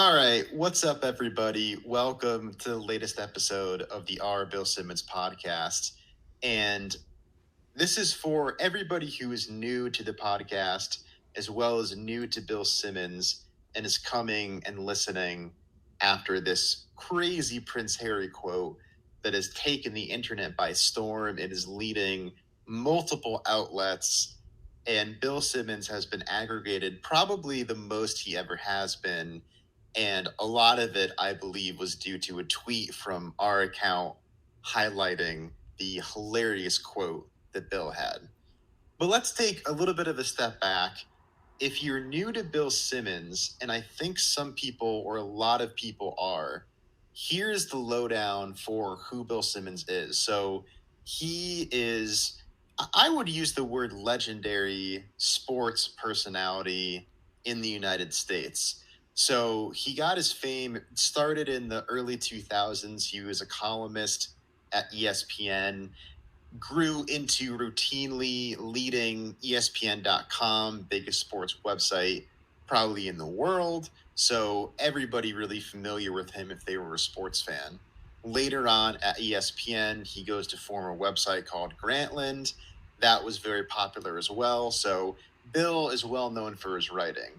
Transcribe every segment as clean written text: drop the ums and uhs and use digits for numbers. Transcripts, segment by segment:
All right, what's up, everybody? Welcome to the latest episode of the Bill Simmons podcast. And this is for everybody who is new to the podcast, as well as new to Bill Simmons, and is coming and listening after this crazy Prince Harry quote that has taken the internet by storm. It is leading multiple outlets, and Bill Simmons has been aggregated probably the most he ever has been. And a lot of it, I believe, was due to a tweet from our account highlighting the hilarious quote that Bill had. But let's take a little bit of a step back. If you're new to Bill Simmons, and I think some people or a lot of people are, here's the lowdown for who Bill Simmons is. So he is, I would use the word legendary sports personality in the United States. So he got his fame, started in the early 2000s. He was a columnist at ESPN, grew into routinely leading ESPN.com, biggest sports website probably in the world. So everybody really familiar with him if they were a sports fan. Later on at ESPN, he goes to form a website called Grantland. That was very popular as well. So Bill is well known for his writing.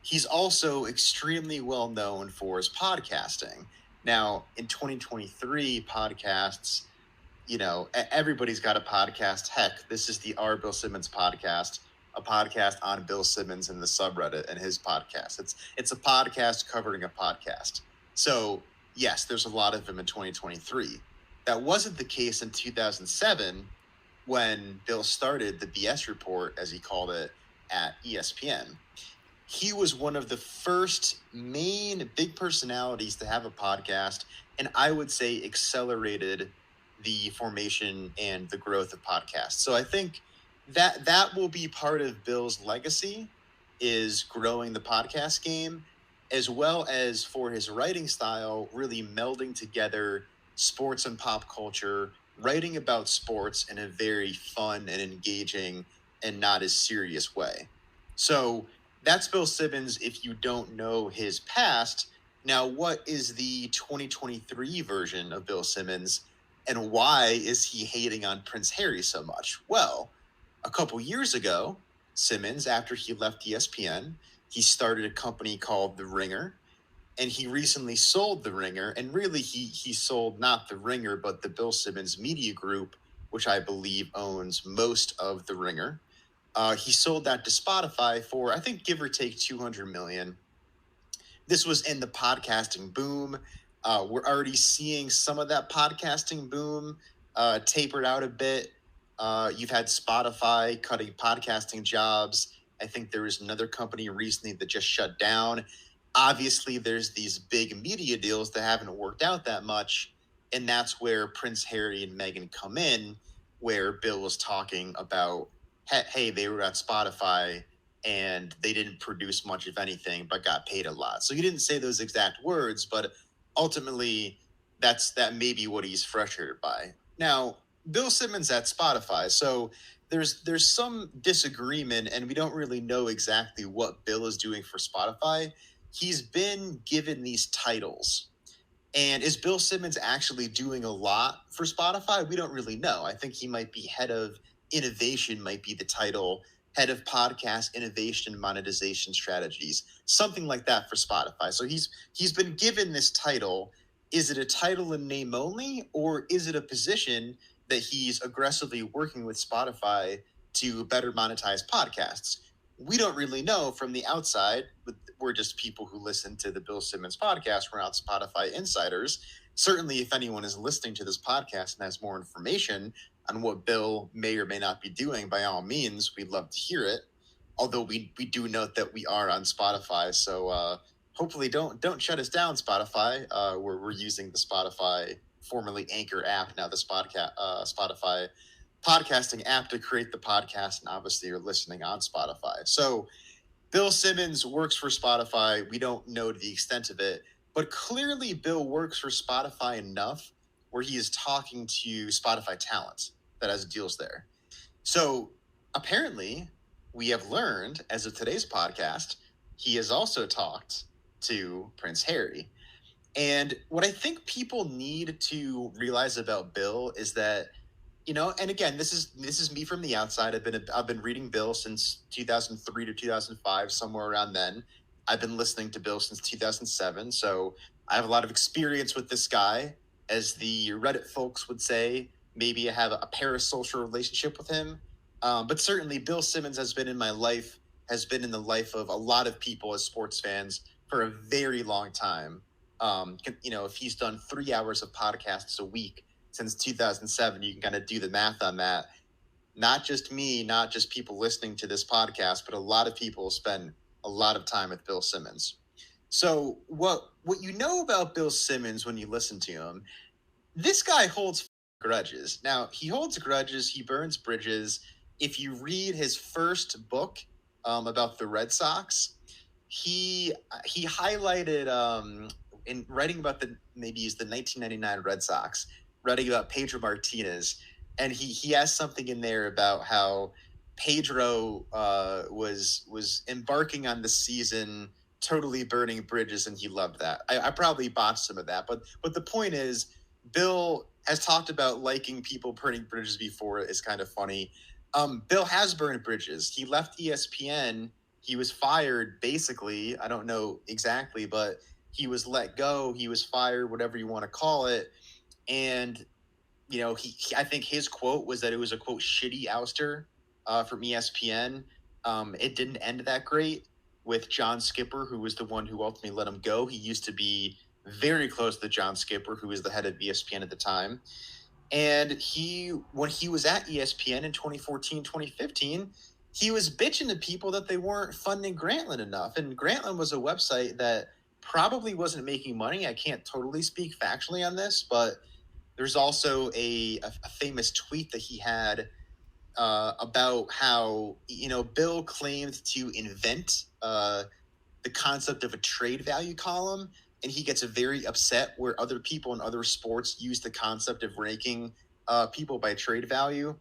He's also extremely well known for his podcasting. Now, in 2023, podcasts, everybody's got a podcast. Heck, this is the Bill Simmons podcast, a podcast on Bill Simmons and the subreddit and his podcast. It's a podcast covering a podcast. So, yes, there's a lot of them in 2023. That wasn't the case in 2007 when Bill started the BS Report, as he called it, at ESPN. He was one of the first main big personalities to have a podcast, and I would say accelerated the formation and the growth of podcasts. So I think that will be part of Bill's legacy, is growing the podcast game, as well as for his writing style, really melding together sports and pop culture, writing about sports in a very fun and engaging and not as serious way. So that's Bill Simmons if you don't know his past. Now, what is the 2023 version of Bill Simmons? And why is he hating on Prince Harry so much? Well, a couple years ago, Simmons, after he left ESPN, he started a company called The Ringer, and he recently sold The Ringer. And really, he sold not The Ringer, but the Bill Simmons Media Group, which I believe owns most of The Ringer. He sold that to Spotify for, I think, give or take $200 million. This was in the podcasting boom. We're already seeing some of that podcasting boom tapered out a bit. You've had Spotify cutting podcasting jobs. I think there was another company recently that just shut down. Obviously, there's these big media deals that haven't worked out that much. And that's where Prince Harry and Meghan come in, where Bill was talking about, hey, they were at Spotify and they didn't produce much of anything, but got paid a lot. So he didn't say those exact words, but ultimately that may be what he's frustrated by. Now, Bill Simmons at Spotify, so there's some disagreement, and we don't really know exactly what Bill is doing for Spotify. He's been given these titles. And is Bill Simmons actually doing a lot for Spotify? We don't really know. I think he might be head of innovation, might be the title, head of podcast innovation monetization strategies, something like that for Spotify. So he's been given this title. Is it a title in name only, or is it a position that he's aggressively working with Spotify to better monetize podcasts? We don't really know from the outside. We're just people who listen to the Bill Simmons podcast. We're not Spotify insiders. Certainly, if anyone is listening to this podcast and has more information on what Bill may or may not be doing, by all means, we'd love to hear it. Although we do note that we are on Spotify, so hopefully don't shut us down, Spotify. We're using the Spotify, formerly Anchor app, now the Spotify podcasting app to create the podcast, and obviously you're listening on Spotify. So Bill Simmons works for Spotify. We don't know the extent of it, but clearly Bill works for Spotify enough where he is talking to Spotify talent that has deals there. So apparently we have learned, as of today's podcast, he has also talked to Prince Harry. And what I think people need to realize about Bill is that, and again, this is me from the outside. I've been reading Bill since 2003 to 2005, somewhere around then. I've been listening to Bill since 2007, so I have a lot of experience with this guy. As the Reddit folks would say, maybe I have a parasocial relationship with him. But certainly, Bill Simmons has been in my life, has been in the life of a lot of people as sports fans for a very long time. If he's done 3 hours of podcasts a week since 2007, you can kind of do the math on that. Not just me, not just people listening to this podcast, but a lot of people spend a lot of time with Bill Simmons. So what you know about Bill Simmons when you listen to him, this guy holds grudges. Now, he holds grudges, he burns bridges. If you read his first book about the Red Sox, he highlighted in writing about the 1999 Red Sox, writing about Pedro Martinez, and he has something in there about how Pedro was embarking on the season totally burning bridges, and he loved that. I probably botched some of that, but the point is, Bill has talked about liking people burning bridges before. It's kind of funny. Bill has burned bridges. He left ESPN. He was fired, basically. I don't know exactly, but he was let go. He was fired, whatever you want to call it. And, I think his quote was that it was a, quote, shitty ouster from ESPN. It didn't end that great with John Skipper, who was the one who ultimately let him go. He used to be very close to John Skipper, who was the head of ESPN at the time. And when he was at ESPN in 2014, 2015, he was bitching to people that they weren't funding Grantland enough. And Grantland was a website that probably wasn't making money. I can't totally speak factually on this, but there's also a famous tweet that he had about how, Bill claimed to invent the concept of a trade value column, and he gets very upset where other people in other sports use the concept of ranking people by trade value.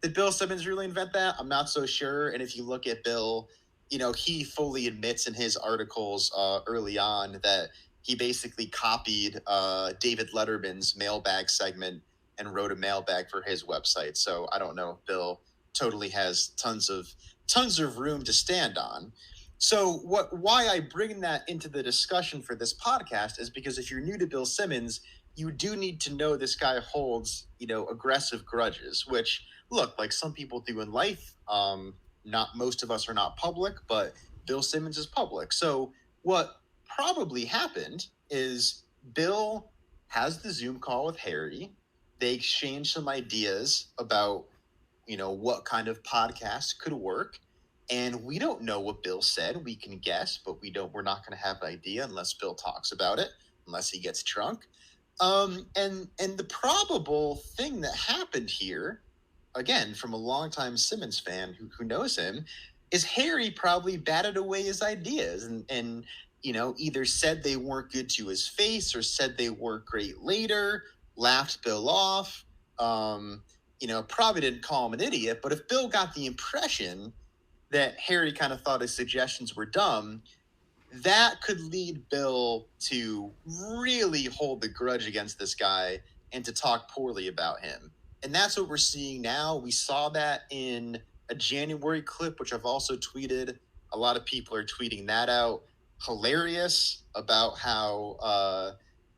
Did Bill Simmons really invent that? I'm not so sure. And if you look at Bill, he fully admits in his articles early on that he basically copied David Letterman's mailbag segment and wrote a mailbag for his website. So I don't know if Bill totally has tons of room to stand on. So why I bring that into the discussion for this podcast is because if you're new to Bill Simmons, you do need to know this guy holds, aggressive grudges, which, look, like some people do in life. Not most of us are not public, but Bill Simmons is public. So what probably happened is Bill has the Zoom call with Harry. They exchange some ideas about, what kind of podcast could work. And we don't know what Bill said. We can guess, but we're not going to have an idea unless Bill talks about it, unless he gets drunk. And the probable thing that happened here, again, from a longtime Simmons fan who knows him, is Harry probably batted away his ideas and either said they weren't good to his face or said they weren't great later, laughed Bill off, probably didn't call him an idiot. But if Bill got the impression that Harry kind of thought his suggestions were dumb, that could lead Bill to really hold the grudge against this guy and to talk poorly about him. And that's what we're seeing now. We saw that in a January clip, which I've also tweeted. A lot of people are tweeting that out. Hilarious about how,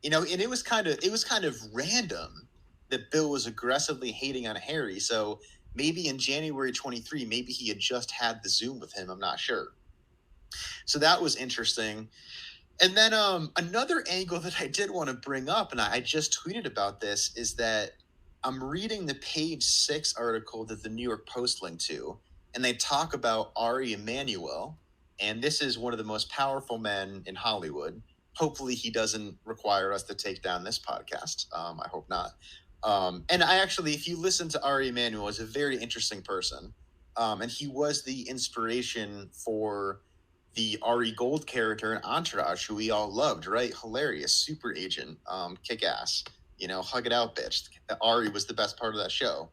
and it was kind of random that Bill was aggressively hating on Harry. So maybe in January 23, maybe he had just had the Zoom with him. I'm not sure. So that was interesting. And then another angle that I did want to bring up, and I just tweeted about this, is that I'm reading the Page 6 article that the New York Post linked to, and they talk about Ari Emmanuel, and this is one of the most powerful men in Hollywood. Hopefully he doesn't require us to take down this podcast. I hope not. And I actually, if you listen to Ari Emmanuel, is a very interesting person. And he was the inspiration for the Ari Gold character in Entourage, who we all loved, right? Hilarious, super agent, kick ass, hug it out, bitch. Ari was the best part of that show.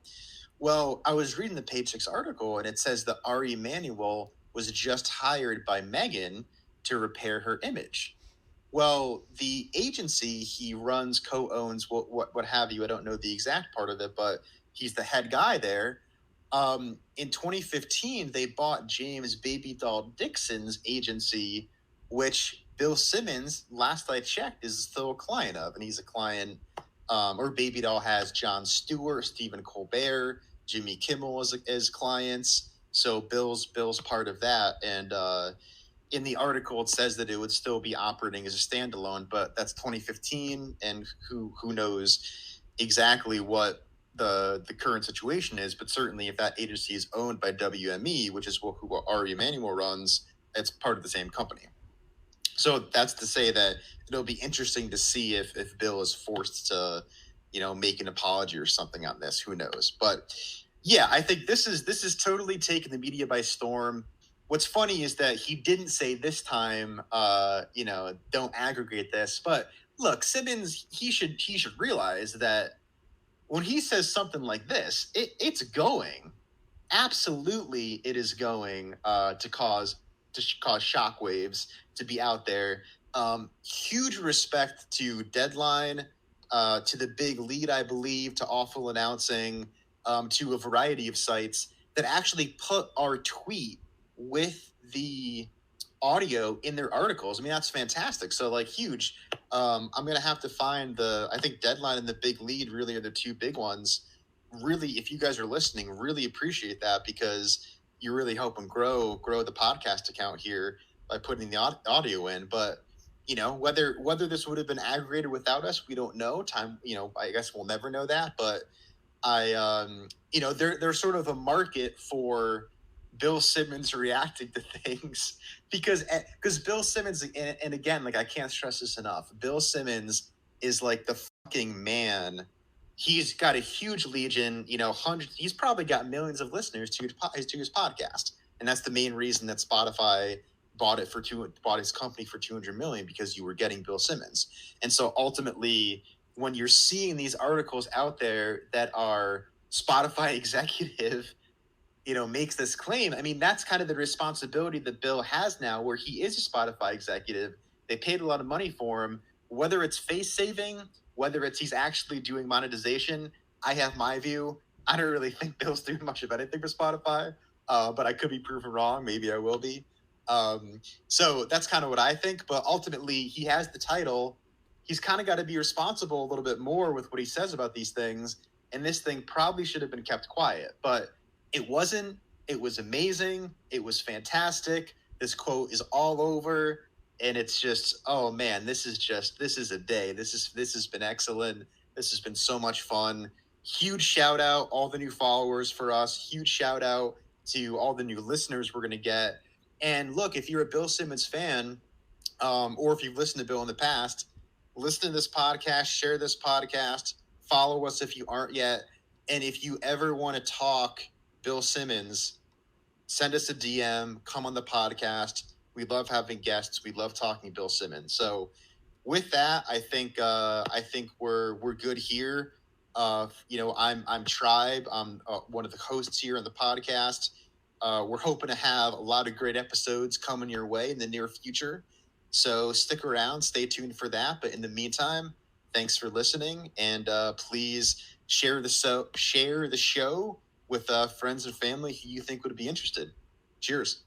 Well, I was reading the Page 6 article, and it says that Ari Emmanuel was just hired by Meghan to repair her image. Well, the agency he runs, co-owns, what have you. I don't know the exact part of it, but he's the head guy there. In 2015, they bought James Baby Doll Dixon's agency, which Bill Simmons, last I checked, is still a client of, and he's a client. Or Baby Doll has Jon Stewart, Stephen Colbert, Jimmy Kimmel as clients. So Bill's part of that, and in the article it says that it would still be operating as a standalone, but that's 2015, and who knows exactly what the current situation is. But certainly, if that agency is owned by WME, which is who Ari Emmanuel runs, it's part of the same company. So that's to say that it'll be interesting to see if Bill is forced to, make an apology or something on this. Who knows? But yeah, I think this is totally taken the media by storm. What's funny is that he didn't say this time, don't aggregate this. But look, Simmons, he should realize that when he says something like this, it's going. Absolutely, it is going to cause shockwaves to be out there. Huge respect to Deadline, to the Big Lead, I believe, to Awful Announcing, to a variety of sites that actually put our tweet with the audio in their articles. I mean, that's fantastic. So, like, huge. I'm gonna have to find I think Deadline and the Big Lead really are the two big ones. Really, if you guys are listening, really appreciate that, because you're really helping grow the podcast account here by putting the audio in. But whether this would have been aggregated without us, we don't know. Time, I guess we'll never know that. But there's sort of a market for Bill Simmons reacting to things because Bill Simmons, and again, like, I can't stress this enough. Bill Simmons is like the fucking man. He's got a huge legion, hundreds. He's probably got millions of listeners to his podcast, and that's the main reason that Spotify bought his company for $200 million, because you were getting Bill Simmons. And so ultimately, when you're seeing these articles out there that are Spotify executive, makes this claim, I mean, that's kind of the responsibility that Bill has now, where he is a Spotify executive. They paid a lot of money for him, whether it's face saving, whether it's he's actually doing monetization. I have my view. I don't really think Bill's doing much of anything for Spotify, but I could be proven wrong. Maybe I will be. So that's kind of what I think. But ultimately, he has the title. He's kind of got to be responsible a little bit more with what he says about these things. And this thing probably should have been kept quiet, but it wasn't. It was amazing. It was fantastic. This quote is all over, and it's just, oh man, this is a day. This has been excellent. This has been so much fun. Huge shout out all the new followers for us. Huge shout out to all the new listeners we're going to get. And look, if you're a Bill Simmons fan, or if you've listened to Bill in the past, listen to this podcast, share this podcast, follow us if you aren't yet. And if you ever want to talk Bill Simmons, send us a DM, come on the podcast. We love having guests. We love talking Bill Simmons. So with that, I think we're good here. I'm Tribe. I'm one of the hosts here on the podcast. We're hoping to have a lot of great episodes coming your way in the near future. So stick around, stay tuned for that. But in the meantime, thanks for listening, and please share the show with friends and family who you think would be interested. Cheers.